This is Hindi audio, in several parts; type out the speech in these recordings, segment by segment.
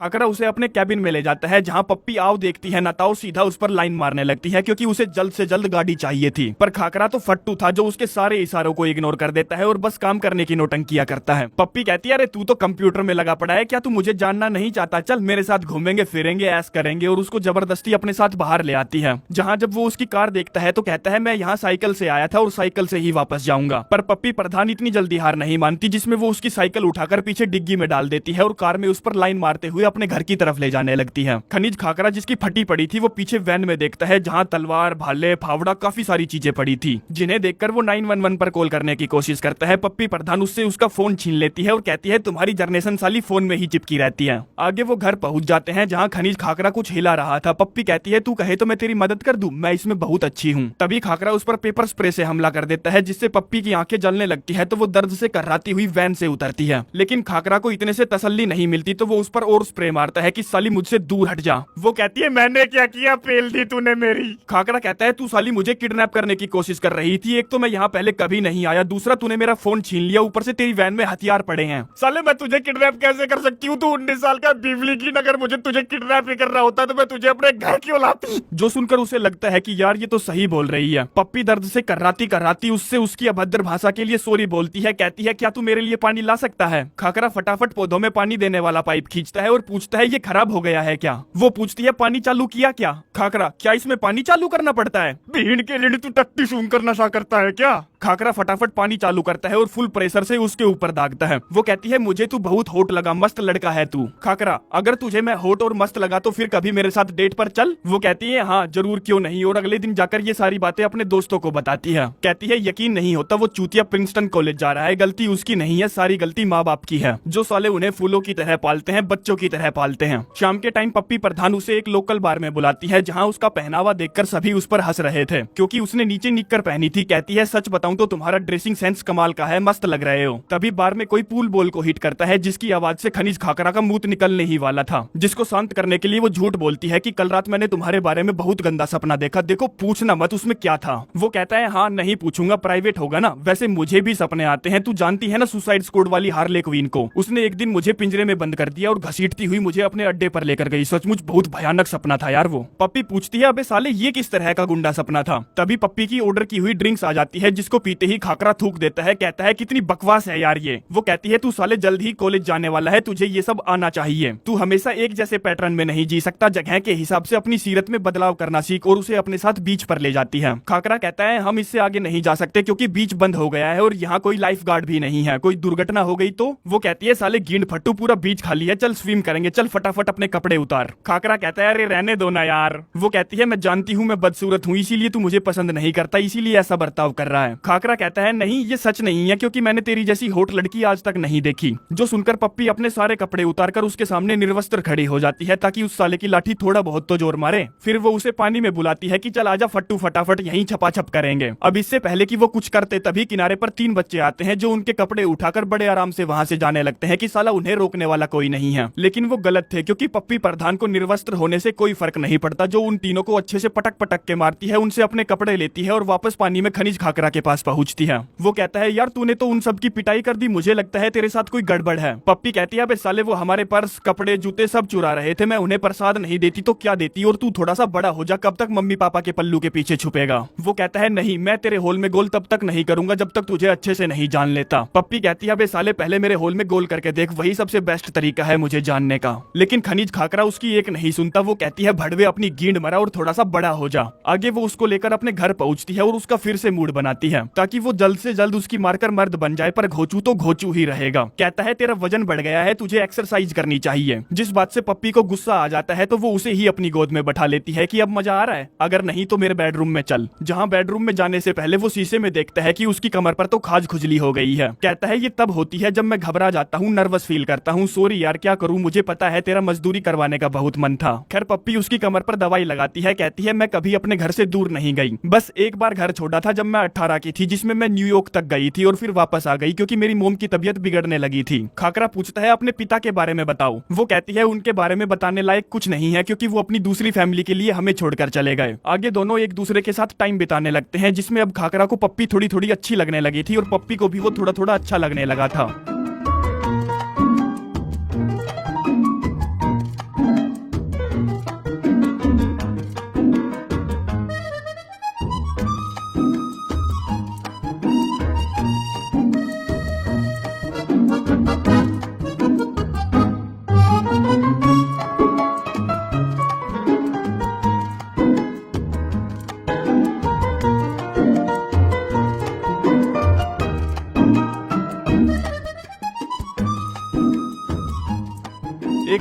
खाकरा उसे अपने कैबिन में ले जाता है, जहाँ पप्पी आओ देखती है ना ताओ सीधा उस पर लाइन मारने लगती है, क्योंकि उसे जल्द से जल्द गाड़ी चाहिए थी। पर खाकरा तो फट्टू था जो उसके सारे इशारों को इग्नोर कर देता है और बस काम करने की नौटंकियां करता है। पप्पी कहती है, अरे तू तो कंप्यूटर में लगा पड़ा है, क्या तू मुझे जानना नहीं चाहता? चल मेरे साथ घूमेंगे फिरेंगे ऐश करेंगे, और उसको जबरदस्ती अपने साथ बाहर ले आती है। जहाँ जब वो उसकी कार देखता है तो कहता है, मैं यहाँ साइकिल से आया था और साइकिल से ही वापस जाऊंगा। पर पप्पी प्रधान इतनी जल्दी हार नहीं मानती, जिसमें वो उसकी साइकिल उठाकर पीछे डिग्गी में डाल देती है और कार में उस पर लाइन मारते हुए अपने घर की तरफ ले जाने लगती है। खनिज खाकरा जिसकी फटी पड़ी थी वो पीछे वैन में देखता है, जहाँ तलवार भाले फावड़ा काफी सारी चीजें पड़ी थी, जिन्हें देखकर वो 911 पर कॉल करने की कोशिश करता है। पप्पी प्रधान उससे उसका फोन छीन लेती है और कहती है, तुम्हारी जनरेशन साली फोन में ही चिपकी रहती है। आगे वो घर पहुंच जाते हैं, जहाँ खनिज खाकरा कुछ हिला रहा था। पप्पी कहती है, तू कहे तो मैं तेरी मदद कर दूं, मैं इसमें बहुत अच्छी हूँ। तभी खाकरा उस पर पेपर स्प्रे से हमला कर देता है, जिससे पप्पी की आंखें जलने लगती है, तो वो दर्द से कर्राती हुई वैन से उतरती है। लेकिन खाकरा को इतने से तसल्ली नहीं मिलती, तो वो उस पर और स्प्रे मारता है कि साली मुझसे दूर हट जा। वो कहती है, मैंने क्या किया, पेल दी तूने मेरी। खाकरा कहता है, तू साली मुझे किडनैप करने की कोशिश कर रही थी, एक तो मैं यहाँ पहले कभी नहीं आया, दूसरा तूने मेरा फोन छीन लिया, ऊपर से तेरी वैन में हथियार पड़े हैं। साले मैं तुझे किडनैप कैसे कर सकती हूँ? तू 19 साल का बिजली की, अगर मुझे तुझे किडनैप ही करना होता तो मैं तुझे अपने घर क्यों लाती? जो सुनकर उसे लगता है कि यार ये तो सही बोल रही है। पप्पी दर्द से कर्राती कर्राती उससे उसकी अभद्र भाषा के लिए सॉरी बोलती है, कहती है, क्या तू मेरे लिए पानी ला सकता है? खाकरा फटाफट पौधों में पानी देने वाला पाइप खींचता है और पूछता है, ये खराब हो गया है क्या? वो पूछती है, पानी चालू किया क्या? खाकरा, क्या इसमें पानी चालू करना पड़ता है? भीड़ के लिए तू टट्टी सूंघ कर नशा करता है क्या? खाकरा फटाफट पानी चालू करता है और फुल प्रेशर से उसके ऊपर दागता है। वो कहती है, मुझे तू बहुत होट लगा, मस्त लड़का है तू। खाकरा, अगर तुझे मैं होट और मस्त लगा तो फिर कभी मेरे साथ डेट पर चल। वो कहती है, हाँ जरूर, क्यों नहीं। और अगले दिन जाकर ये सारी बातें अपने दोस्तों को बताती है। कहती है, यकीन नहीं होता वो चूतिया प्रिंसटन कॉलेज जा रहा है, गलती उसकी नहीं है, सारी गलती माँ बाप की है, जो साले उन्हें फूलों की तरह पालते हैं, बच्चों की तरह पालते हैं। शाम के टाइम पप्पी प्रधान उसे एक लोकल बार में बुलाती है, जहाँ उसका पहनावा देखकर सभी उस पर हंस रहे थे, क्योंकि उसने नीचे निक्कर पहनी थी। कहती है, सच बताऊं तो तुम्हारा ड्रेसिंग सेंस कमाल का है, मस्त लग रहे हो। तभी बार में कोई पूल बॉल को हिट करता है, जिसकी आवाज से खनिज खाकरा का मुंह निकलने ही वाला था, जिसको शांत करने के लिए वो झूठ बोलती है कि कल रात मैंने तुम्हारे बारे में बहुत गंदा सपना देखा, देखो पूछना मत उसमें क्या था। वो कहता है, हाँ नहीं पूछूंगा, प्राइवेट होगा ना, वैसे मुझे भी सपने आते हैं, तू जानती है ना सुसाइड स्क्वाड वाली हार्ले क्वीन को, उसने एक दिन मुझे पिंजरे में बंद कर दिया और घसीटती हुई मुझे अपने अड्डे पर लेकर गई, सचमुच बहुत भयानक सपना था यार वो। पप्पी पूछती है, अबे साले ये किस तरह का गुंडा सपना था? तभी पप्पी की ऑर्डर की हुई ड्रिंक्स आ जाती है, जिसको पीते ही खाकरा थूक देता है, कहता है, कितनी बकवास है यार ये। वो कहती है, तू साले जल्द ही कॉलेज जाने वाला है, तुझे ये सब आना चाहिए, तू हमेशा एक जैसे पैटर्न में नहीं जी सकता, जगह के हिसाब से अपनी सीरत में बदलाव करना सीख। और उसे अपने साथ बीच पर ले जाती है। खाकरा कहता है, हम इससे आगे नहीं जा सकते क्योंकि बीच बंद हो गया है और यहाँ कोई लाइफ गार्ड भी नहीं है, कोई दुर्घटना हो गई तो? वो कहती है, साले गिंड फट्टू, पूरा बीच खाली है, चल स्विम करेंगे, चल फटाफट अपने कपड़े उतार। खाकरा कहता है, अरे रहने दो ना यार। वो कहती है, मैं जानती हूँ मैं बदसूरत हूँ, इसीलिए तू मुझे पसंद नहीं करता, इसीलिए ऐसा बर्ताव कर रहा है। खाकरा कहता है, नहीं ये सच नहीं है, क्योंकि मैंने तेरी जैसी होट लड़की आज तक नहीं देखी। जो सुनकर पप्पी अपने सारे कपड़े उतारकर उसके सामने निर्वस्त्र खड़ी हो जाती है, ताकि उस साले की लाठी थोड़ा बहुत तो जोर मारे। फिर वो उसे पानी में बुलाती है कि चल आजा फट्टू, फटाफट यहीं छपाछप करेंगे। अब इससे पहले कि वो कुछ करते, तभी किनारे पर 3 बच्चे आते हैं, जो उनके कपड़े उठाकर बड़े आराम से वहां से जाने लगते हैं कि साला उन्हें रोकने वाला कोई नहीं है। लेकिन वो गलत थे, क्योंकि पप्पी प्रधान को निर्वस्त्र होने से कोई फर्क नहीं पड़ता, जो उन तीनों को अच्छे से पटक पटक के मारती है, उनसे अपने कपड़े लेती है और वापस पानी में खनिज खाकरा के पास पहुंचती है। वो कहता है, यार तूने तो उन सब की पिटाई कर दी, मुझे लगता है तेरे साथ कोई गड़बड़ है। पप्पी कहती है, अबे साले वो हमारे पर्स कपड़े जूते सब चुरा रहे थे, मैं उन्हें प्रसाद नहीं देती तो क्या देती, और तू थोड़ा सा बड़ा हो जा, कब तक मम्मी पापा के पल्लू के पीछे छुपेगा? वो कहता है, नहीं मैं तेरे होल में गोल तब तक नहीं करूंगा जब तक तुझे अच्छे से नहीं जान लेता। पप्पी कहती है, अबे साले पहले मेरे होल में गोल करके देख, वही सबसे बेस्ट तरीका है मुझे जानने का। लेकिन खनिज खाकरा उसकी एक नहीं सुनता। वो कहती है, भड़वे अपनी गींड मरा और थोड़ा सा बड़ा हो जा। आगे वो उसको लेकर अपने घर पहुंचती है और उसका फिर से मूड बनाती है, ताकि वो जल्द से जल्द उसकी मारकर मर्द बन जाए, पर घोचू तो घोचू ही रहेगा। कहता है, तेरा वजन बढ़ गया है, तुझे एक्सरसाइज करनी चाहिए। जिस बात से पप्पी को गुस्सा आ जाता है, तो वो उसे ही अपनी गोद में बैठा लेती है कि अब मजा आ रहा है, अगर नहीं तो मेरे बेडरूम में चल। जहाँ बेडरूम में जाने से पहले वो शीशे में देखता है कि उसकी कमर पर तो खाज खुजली हो गई है। कहता है, ये तब होती है जब मैं घबरा जाता हूँ, नर्वस फील करता हूँ, सॉरी यार क्या करूँ, मुझे पता है तेरा मजदूरी करवाने का बहुत मन था। खैर पप्पी उसकी कमर पर दवाई लगाती है, कहती है, मैं कभी अपने घर से दूर नहीं गई, बस एक बार घर छोड़ा था जब मैं 18 की थी, जिसमें मैं न्यूयॉर्क तक गई थी और फिर वापस आ गई क्योंकि मेरी मोम की तबीयत बिगड़ने लगी थी। खाकरा पूछता है, अपने पिता के बारे में बताओ। वो कहती है, उनके बारे में बताने लायक कुछ नहीं है, क्योंकि वो अपनी दूसरी फैमिली के लिए हमें छोड़कर चले गए। आगे दोनों एक दूसरे के साथ टाइम बिताने लगते हैं, जिसमें अब खाकरा को पप्पी थोड़ी थोड़ी अच्छी लगने लगी थी और पप्पी को भी वो थोड़ा थोड़ा अच्छा लगने लगा था।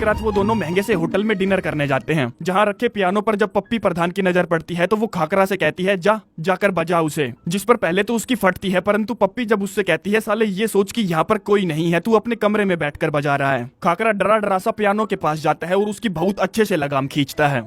रात वो दोनों महंगे से होटल में डिनर करने जाते हैं, जहाँ रखे पियानो पर जब पप्पी प्रधान की नजर पड़ती है तो वो खाकरा से कहती है जाकर बजा उसे, जिस पर पहले तो उसकी फटती है, परंतु पप्पी जब उससे कहती है साले ये सोच कि यहाँ पर कोई नहीं है, तू अपने कमरे में बैठकर बजा रहा है। खाकरा डरा डरा सा पियानो के पास जाता है और उसकी बहुत अच्छे से लगाम खींचता है।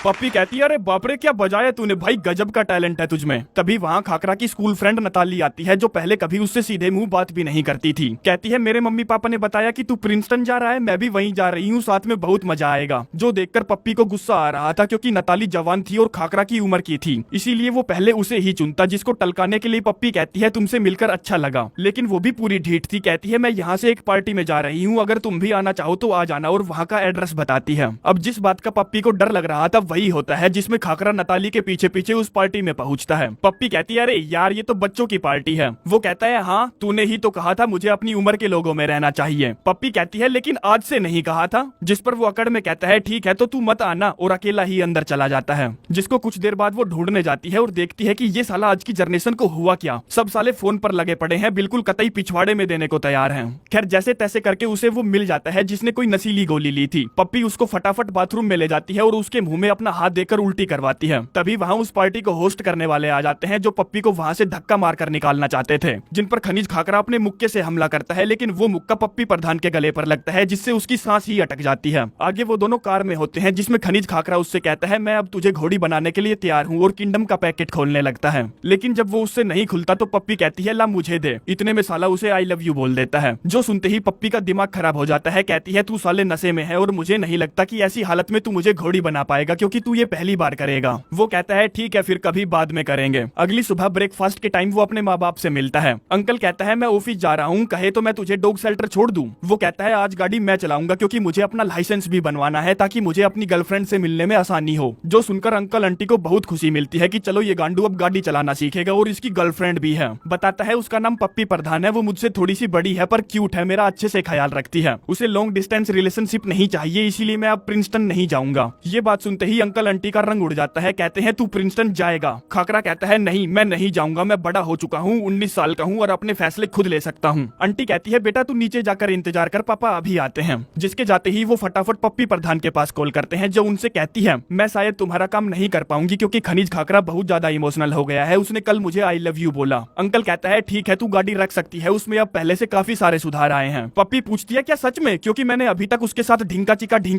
पप्पी कहती है अरे बाप रे क्या बजाया तूने भाई, गजब का टैलेंट है तुझमें। तभी वहाँ खाकरा की स्कूल फ्रेंड नताली आती है, जो पहले कभी उससे सीधे मुंह बात भी नहीं करती थी। कहती है मेरे मम्मी पापा ने बताया कि तू प्रिंसटन जा रहा है, मैं भी वहीं जा रही हूँ, साथ में बहुत मजा आएगा। जो देखकर पप्पी को गुस्सा आ रहा था, क्योंकि नताली जवान थी और खाकरा की उम्र की थी, इसीलिए वो पहले उसे ही चुनता, जिसको टलकाने के लिए पप्पी कहती है तुमसे मिलकर अच्छा लगा। लेकिन वो भी पूरी ढीठ थी, कहती है मैं यहाँ से एक पार्टी में जा रही हूँ, अगर तुम भी आना चाहो तो आ जाना, और वहाँ का एड्रेस बताती है। अब जिस बात का पप्पी को डर लग रहा था वही होता है, जिसमें खाकरा नताली के पीछे पीछे उस पार्टी में पहुंचता है। पप्पी कहती है अरे यार ये तो बच्चों की पार्टी है। वो कहता है हाँ तूने ही तो कहा था मुझे अपनी उम्र के लोगों में रहना चाहिए। पप्पी कहती है लेकिन आज से नहीं कहा था, जिस पर वो अकड़ में कहता है ठीक है तो तू मत आना, और अकेला ही अंदर चला जाता है। जिसको कुछ देर बाद वो ढूंढने जाती है और देखती है कि ये साला आज की जनरेशन को हुआ क्या, सब साले फोन पर लगे पड़े हैं, बिल्कुल कतई पिछवाड़े में देने को तैयार हैं। खैर जैसे तैसे करके उसे वो मिल जाता है जिसने कोई नशीली गोली ली थी। पप्पी उसको फटाफट बाथरूम में ले जाती है और उसके मुंह में अपना हाथ देकर उल्टी करवाती है। तभी वहाँ उस पार्टी को होस्ट करने वाले आ जाते हैं, जो पप्पी को वहाँ से धक्का मारकर निकालना चाहते थे, जिन पर खनिज खाकरा अपने मुक्के से हमला करता है, लेकिन वो मुक्का पप्पी प्रधान के गले पर लगता है, जिससे उसकी सांस ही अटक जाती है। आगे वो दोनों कार में होते हैं, जिसमें खनिज खाकरा उससे कहता है मैं अब तुझे घोड़ी बनाने के लिए तैयार हूँ, और किंगडम का पैकेट खोलने लगता है। लेकिन जब वो उससे नहीं खुलता तो पप्पी कहती है ला मुझे दे। इतने में साला उसे आई लव यू बोल देता है, जो सुनते ही पप्पी का दिमाग खराब हो जाता है। कहती है तू साले नशे में है और मुझे नहीं लगता कि ऐसी हालत में तू मुझे घोड़ी बना पाएगा, क्योंकि तू ये पहली बार करेगा। वो कहता है ठीक है फिर कभी बाद में करेंगे। अगली सुबह ब्रेकफास्ट के टाइम वो अपने माँ बाप से मिलता है। अंकल कहता है मैं ऑफिस जा रहा हूँ, कहे तो मैं तुझे डॉग शेल्टर छोड़ दूं। वो कहता है आज गाड़ी मैं चलाऊंगा, क्योंकि मुझे अपना लाइसेंस भी बनवाना है, ताकि मुझे अपनी गर्लफ्रेंड से मिलने में आसानी हो। जो सुनकर अंकल आंटी को बहुत खुशी मिलती है कि चलो ये गांडू अब गाड़ी चलाना सीखेगा, और इसकी गर्लफ्रेंड भी है। बताता है उसका नाम पप्पी प्रधान है, वो मुझसे थोड़ी सी बड़ी है पर क्यूट है, मेरा अच्छे से ख्याल रखती है, उसे लॉन्ग डिस्टेंस रिलेशनशिप नहीं चाहिए, इसीलिए मैं अब प्रिंसटन नहीं जाऊंगा। ये बात सुनते ही अंकल आंटी का रंग उड़ जाता है, कहते हैं तू प्रिंसटन जाएगा। खाकरा कहता है नहीं मैं नहीं जाऊंगा, मैं बड़ा हो चुका हूँ, 19 साल का हूँ और अपने फैसले खुद ले सकता हूँ। आंटी कहती है बेटा तू नीचे जाकर इंतजार कर, पापा अभी आते हैं। जिसके जाते ही वो फटाफट पप्पी प्रधान के पास कॉल करते हैं, जो उनसे कहती है मैं शायद तुम्हारा काम नहीं कर पाऊंगी, क्योंकि खनिज खाकरा बहुत ज्यादा इमोशनल हो गया है, उसने कल मुझे आई लव यू बोला। अंकल कहता है ठीक है तू गाड़ी रख सकती है, उसमें अब पहले से काफी सारे सुधार आए हैं। पप्पी पूछती है क्या सच में, क्योंकि मैंने अभी तक उसके साथ ढींका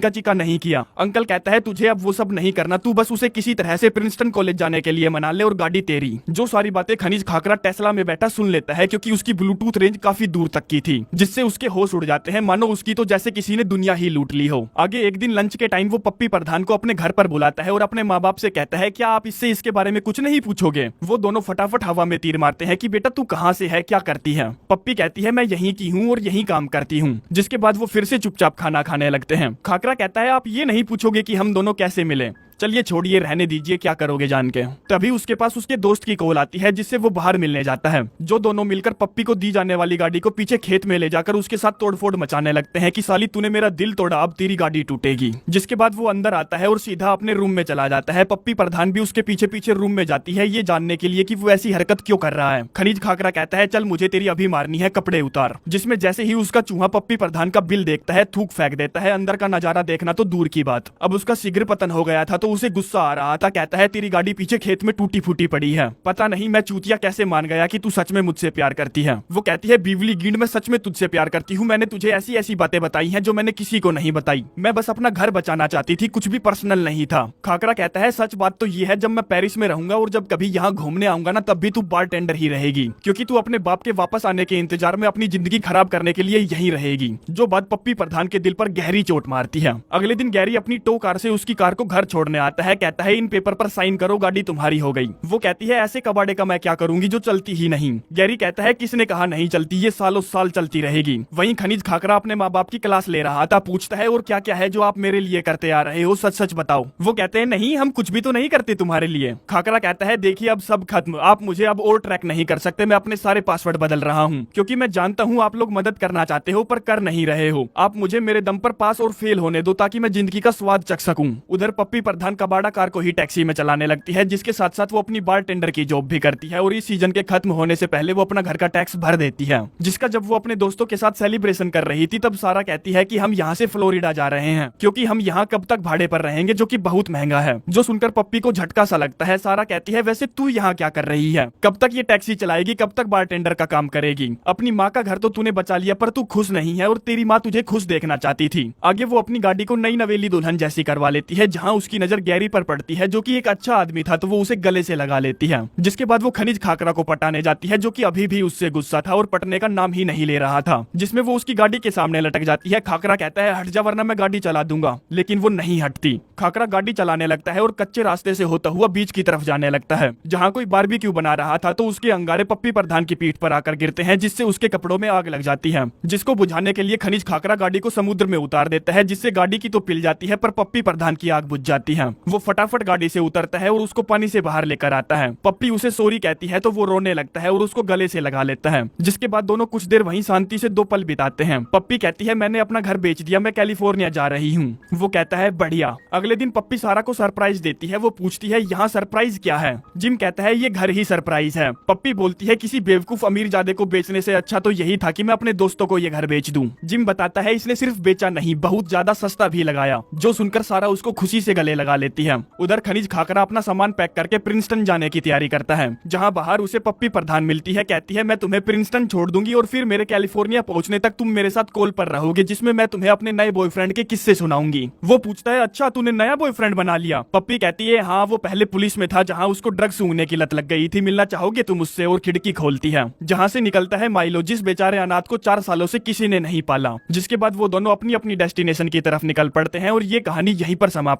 चिका नहीं किया। अंकल कहता है तुझे अब वो सब नहीं करना, तू बस उसे किसी तरह से प्रिंसटन कॉलेज जाने के लिए मना ले और गाड़ी तेरी। जो सारी बातें खनिज खाकरा टेस्ला में बैठा सुन लेता है, क्योंकि उसकी ब्लूटूथ रेंज काफी दूर तक की थी, जिससे उसके होश उड़ जाते हैं, मानो उसकी तो जैसे किसी ने दुनिया ही लूट ली हो। आगे एक दिन लंच के टाइम वो पप्पी प्रधान को अपने घर पर बुलाता है और अपने माँ बाप से कहता है क्या आप इससे इसके बारे में कुछ नहीं पूछोगे। वो दोनों फटाफट हवा में तीर मारते हैं कि बेटा तू कहाँ से है, क्या करती है। पप्पी कहती है मैं यहीं की हूँ और यहीं काम करती हूँ। जिसके बाद वो फिर से चुपचाप खाना खाने लगते हैं। खाकरा कहता है आप ये नहीं पूछोगे कि हम दोनों कैसे मिले, चलिए छोड़िए रहने दीजिए, क्या करोगे जान के। तभी उसके पास उसके दोस्त की कॉल आती है, जिससे वो बाहर मिलने जाता है। जो दोनों मिलकर पप्पी को दी जाने वाली गाड़ी को पीछे खेत में ले जाकर उसके साथ तोड़फोड़ मचाने लगते हैं कि साली तूने मेरा दिल तोड़ा, अब तेरी गाड़ी टूटेगी। जिसके बाद वो अंदर आता है और सीधा अपने रूम में चला जाता है। पप्पी प्रधान भी उसके पीछे पीछे रूम में जाती है, ये जानने के लिए कि वो ऐसी हरकत क्यों कर रहा है। खनिज खाकरा कहता है चल मुझे तेरी अभी मारनी है, कपड़े उतार। जिसमें जैसे ही उसका चूहा पप्पी प्रधान का बिल देखता है थूक फेंक देता है। अंदर का नजारा देखना तो दूर की बात, अब उसका शीघ्र पतन हो गया था तो उसे गुस्सा आ रहा था। कहता है तेरी गाड़ी पीछे खेत में टूटी फूटी पड़ी है, पता नहीं मैं चूतिया कैसे मान गया कि तू सच में मुझसे प्यार करती है। वो कहती है बीवली गिंड मैं सच में तुझसे प्यार करती हूँ, मैंने तुझे ऐसी ऐसी बातें बताई हैं जो मैंने किसी को नहीं बताई, मैं बस अपना घर बचाना चाहती थी, कुछ भी पर्सनल नहीं था। खाकरा कहता है सच बात तो ये है जब मैं पेरिस में रहूंगा और जब कभी यहाँ घूमने आऊंगा ना तब भी तू बारटेंडर ही रहेगी, क्योंकि तू अपने बाप के वापस आने के इंतजार में अपनी जिंदगी खराब करने के लिए यहीं रहेगी। जो बात पप्पी प्रधान के दिल पर गहरी चोट मारती है। अगले दिन गैरी अपनी टो कार से उसकी कार को घर छोड़ने में आता है, कहता है इन पेपर पर साइन करो, गाड़ी तुम्हारी हो गई। वो कहती है ऐसे कबाड़े का मैं क्या करूंगी जो चलती ही नहीं। गैरी कहता है किसने कहा नहीं चलती, ये सालों साल चलती रहेगी। वहीं खनिज खाकरा अपने माँ बाप की क्लास ले रहा था, पूछता है और क्या क्या है जो आप मेरे लिए करते आ रहे हो, सच सच बताओ। वो कहते हैं नहीं हम कुछ भी तो नहीं करते तुम्हारे लिए। खाकरा कहता है देखिए अब सब खत्म, आप मुझे अब और ट्रैक नहीं कर सकते, मैं अपने सारे पासवर्ड बदल रहा हूँ क्योंकि मैं जानता हूँ आप लोग मदद करना चाहते हो पर कर नहीं रहे हो। आप मुझे मेरे दम पर पास और फेल होने दो ताकि मैं जिंदगी का स्वाद चख सकूं। उधर पप्पी प्रधान कबाड़ा कार को ही टैक्सी में चलाने लगती है, जिसके साथ साथ वो अपनी बार टेंडर की जॉब भी करती है और इस सीजन के खत्म होने से पहले वो अपना घर का टैक्स भर देती है। जिसका जब वो अपने दोस्तों के साथ सेलिब्रेशन कर रही थी तब सारा कहती है कि हम यहाँ से फ्लोरिडा जा रहे हैं क्योंकि हम यहाँ कब तक भाड़े पर रहेंगे जो कि बहुत महंगा है। जो सुनकर पप्पी को झटका सा लगता है। सारा कहती है वैसे तू यहाँ क्या कर रही है, कब तक ये टैक्सी चलाएगी, कब तक बार टेंडर का काम करेगी। अपनी माँ का घर तो तूने बचा लिया पर तू खुश नहीं है और तेरी माँ तुझे खुश देखना चाहती थी। आगे वो अपनी गाड़ी को नई नवेली दुल्हन जैसी करवा लेती है, जहाँ उसकी नजर गैरी पर पड़ती है जो कि एक अच्छा आदमी था तो वो उसे गले से लगा लेती है। जिसके बाद वो खनिज खाकरा को पटाने जाती है जो कि अभी भी उससे गुस्सा था और पटने का नाम ही नहीं ले रहा था, जिसमें वो उसकी गाड़ी के सामने लटक जाती है। खाकरा कहता है हट जा वरना मैं गाड़ी चला दूंगा, लेकिन वो नहीं हटती। खाकरा गाड़ी चलाने लगता है और कच्चे रास्ते से होता हुआ बीच की तरफ जाने लगता है जहाँ कोई बारबेक्यू बना रहा था तो उसके अंगारे पप्पी प्रधान की पीठ पर आकर गिरते हैं, जिससे उसके कपड़ों में आग लग जाती है। जिसको बुझाने के लिए खनिज खाकरा गाड़ी को समुद्र में उतार देता है, जिससे गाड़ी की तो पिल जाती है पर पप्पी प्रधान की आग बुझ जाती है। वो फटाफट गाड़ी से उतरता है और उसको पानी से बाहर लेकर आता है। पप्पी उसे सॉरी कहती है तो वो रोने लगता है और उसको गले से लगा लेता है। जिसके बाद दोनों कुछ देर वहीं शांति से 2 पल बिताते हैं। पप्पी कहती है मैंने अपना घर बेच दिया, मैं कैलिफोर्निया जा रही हूँ। वो कहता है बढ़िया। अगले दिन पप्पी सारा को सरप्राइज देती है। वो पूछती है यहाँ सरप्राइज क्या है। जिम कहता है ये घर ही सरप्राइज है। पप्पी बोलती है किसी बेवकूफ अमीरजादे को बेचने से अच्छा तो यही था कि मैं अपने दोस्तों को ये घर बेच दूं। जिम बताता है इसने सिर्फ बेचा नहीं, बहुत ज्यादा सस्ता भी लगाया। जो सुनकर सारा उसको खुशी से गले लगा लेती है। उधर खनिज खाकरा अपना सामान पैक करके प्रिंसटन जाने की तैयारी करता है, जहाँ बाहर उसे पप्पी प्रधान मिलती है। कहती है मैं तुम्हें प्रिंसटन छोड़ दूंगी और फिर मेरे कैलिफोर्निया पहुंचने तक तुम मेरे साथ कॉल पर रहोगे, जिसमें मैं तुम्हें अपने नए बॉयफ्रेंड के किस्से सुनाऊंगी। वो पूछता है अच्छा तूने नया बॉयफ्रेंड बना लिया। पप्पी कहती है हाँ वो पहले पुलिस में था जहाँ उसको ड्रग्स सूंघने की लत लग गई थी, मिलना चाहोगे तुम उससे। और खिड़की खोलती है जहाँ से निकलता है माइलो, जिस बेचारे अनाथ को 4 सालों से किसी ने नहीं पाला। जिसके बाद वो दोनों अपनी अपनी डेस्टिनेशन की तरफ निकल पड़ते हैं और ये कहानी यहीं पर समाप्त